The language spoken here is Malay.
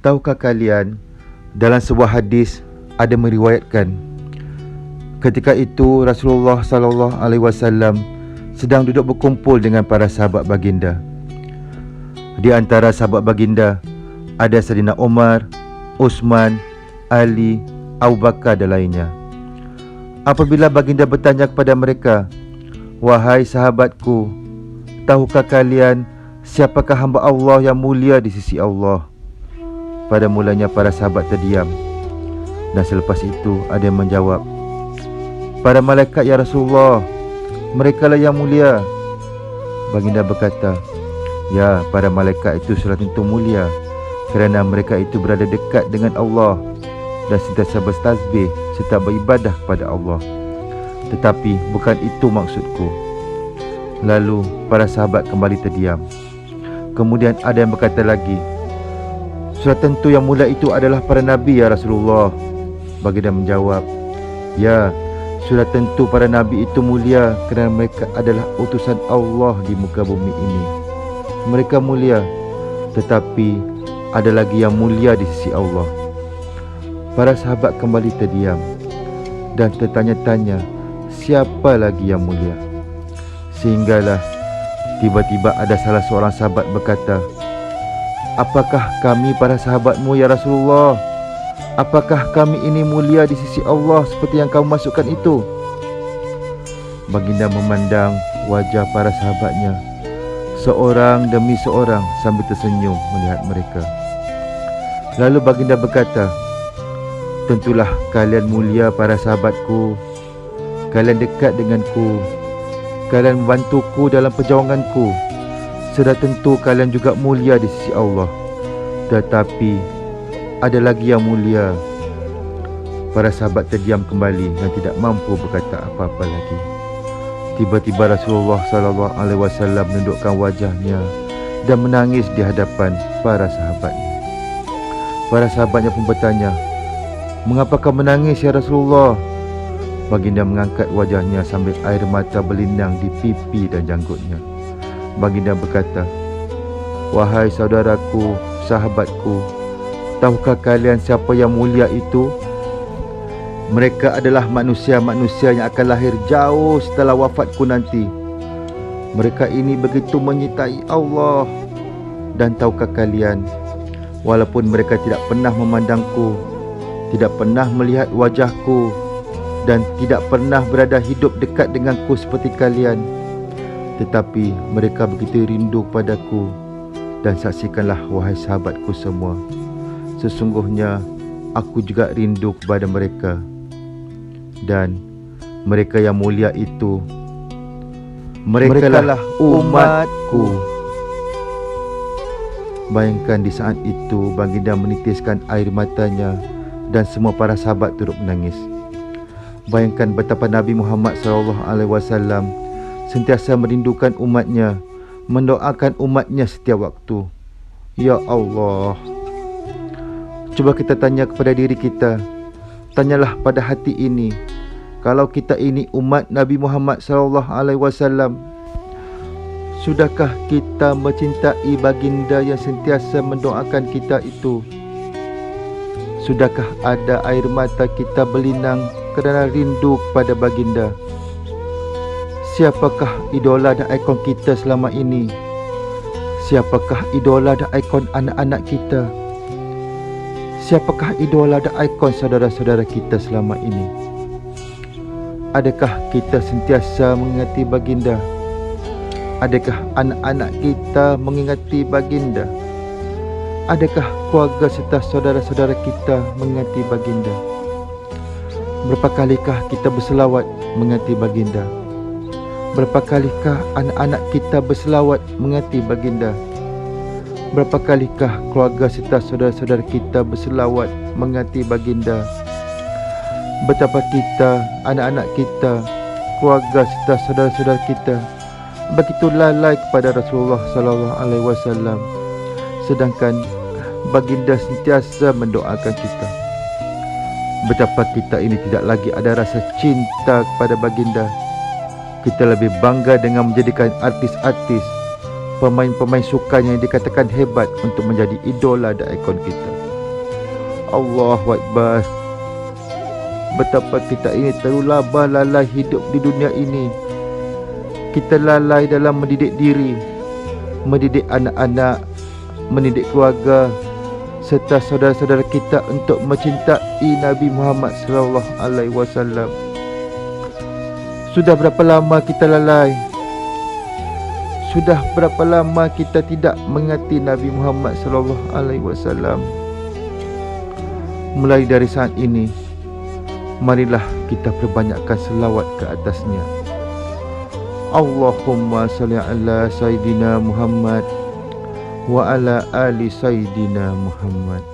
Tahukah kalian, dalam sebuah hadis ada meriwayatkan, ketika itu Rasulullah SAW sedang duduk berkumpul dengan para sahabat baginda. Di antara sahabat baginda ada Saidina Umar, Uthman, Ali, Abu Bakar dan lainnya. Apabila baginda bertanya kepada mereka, "Wahai sahabatku, tahukah kalian siapakah hamba Allah yang mulia di sisi Allah?" Pada mulanya para sahabat terdiam, dan selepas itu ada yang menjawab, "Para malaikat ya Rasulullah, mereka lah yang mulia." Baginda berkata, "Ya, para malaikat itu sudah tentu mulia, kerana mereka itu berada dekat dengan Allah dan sentiasa bertasbih serta beribadah kepada Allah. Tetapi bukan itu maksudku." Lalu para sahabat kembali terdiam. Kemudian ada yang berkata lagi, "Sudah tentu yang mulia itu adalah para Nabi ya Rasulullah." Baginda menjawab, "Ya, sudah tentu para Nabi itu mulia kerana mereka adalah utusan Allah di muka bumi ini. Mereka mulia, tetapi ada lagi yang mulia di sisi Allah." Para sahabat kembali terdiam dan tertanya-tanya siapa lagi yang mulia. Sehinggalah tiba-tiba ada salah seorang sahabat berkata, "Apakah kami para sahabatmu ya Rasulullah? Apakah kami ini mulia di sisi Allah seperti yang kamu masukkan itu?" Baginda memandang wajah para sahabatnya, seorang demi seorang, sambil tersenyum melihat mereka. Lalu baginda berkata, "Tentulah kalian mulia para sahabatku. Kalian dekat denganku, kalian membantuku dalam perjuanganku. Sudah tentu kalian juga mulia di sisi Allah. Tetapi ada lagi yang mulia." Para sahabat terdiam kembali dan tidak mampu berkata apa-apa lagi. Tiba-tiba Rasulullah SAW menundukkan wajahnya dan menangis di hadapan para sahabatnya. Para sahabatnya pun bertanya, "Mengapa kau menangis ya Rasulullah?" Baginda mengangkat wajahnya sambil air mata berlinang di pipi dan janggutnya. Baginda berkata, "Wahai saudaraku, sahabatku, tahukah kalian siapa yang mulia itu? Mereka adalah manusia-manusia yang akan lahir jauh setelah wafatku nanti. Mereka ini begitu menyintai Allah. Dan tahukah kalian, walaupun mereka tidak pernah memandangku, tidak pernah melihat wajahku, dan tidak pernah berada hidup dekat denganku seperti kalian, tetapi mereka begitu rindu padaku. Dan saksikanlah wahai sahabatku semua, sesungguhnya aku juga rindu kepada mereka. Dan mereka yang mulia itu, merekalah umatku." Bayangkan di saat itu baginda menitiskan air matanya dan semua para sahabat turut menangis. Bayangkan betapa Nabi Muhammad SAW sentiasa merindukan umatnya, mendoakan umatnya setiap waktu. Ya Allah, cuba kita tanya kepada diri kita, tanyalah pada hati ini, kalau kita ini umat Nabi Muhammad SAW, sudahkah kita mencintai baginda yang sentiasa mendoakan kita itu? Sudahkah ada air mata kita berlinang kerana rindu kepada baginda? Siapakah idola dan ikon kita selama ini? Siapakah idola dan ikon anak-anak kita? Siapakah idola dan ikon saudara-saudara kita selama ini? Adakah kita sentiasa mengingati baginda? Adakah anak-anak kita mengingati baginda? Adakah keluarga serta saudara-saudara kita mengingati baginda? Berapa kalikah kita berselawat mengingati baginda? Berapa kalikah anak-anak kita berselawat mengingati baginda? Berapa kalikah keluarga serta saudara-saudara kita berselawat mengingati baginda? Betapa kita, anak-anak kita, keluarga serta saudara-saudara kita begitu lalai kepada Rasulullah SAW, sedangkan baginda sentiasa mendoakan kita. Betapa kita ini tidak lagi ada rasa cinta kepada baginda. Kita lebih bangga dengan menjadikan artis-artis, pemain-pemain sukan yang dikatakan hebat untuk menjadi idola dan ikon kita. Allahu Akbar. Betapa kita ini terlalu lalai hidup di dunia ini. Kita lalai dalam mendidik diri, mendidik anak-anak, mendidik keluarga serta saudara-saudara kita untuk mencintai Nabi Muhammad sallallahu alaihi wasallam. Sudah berapa lama kita lalai? Sudah berapa lama kita tidak mengingati Nabi Muhammad sallallahu alaihi wasallam? Mulai dari saat ini, marilah kita perbanyakkan selawat ke atasnya. Allahumma salli ala Sayyidina Muhammad wa ala ali Sayyidina Muhammad.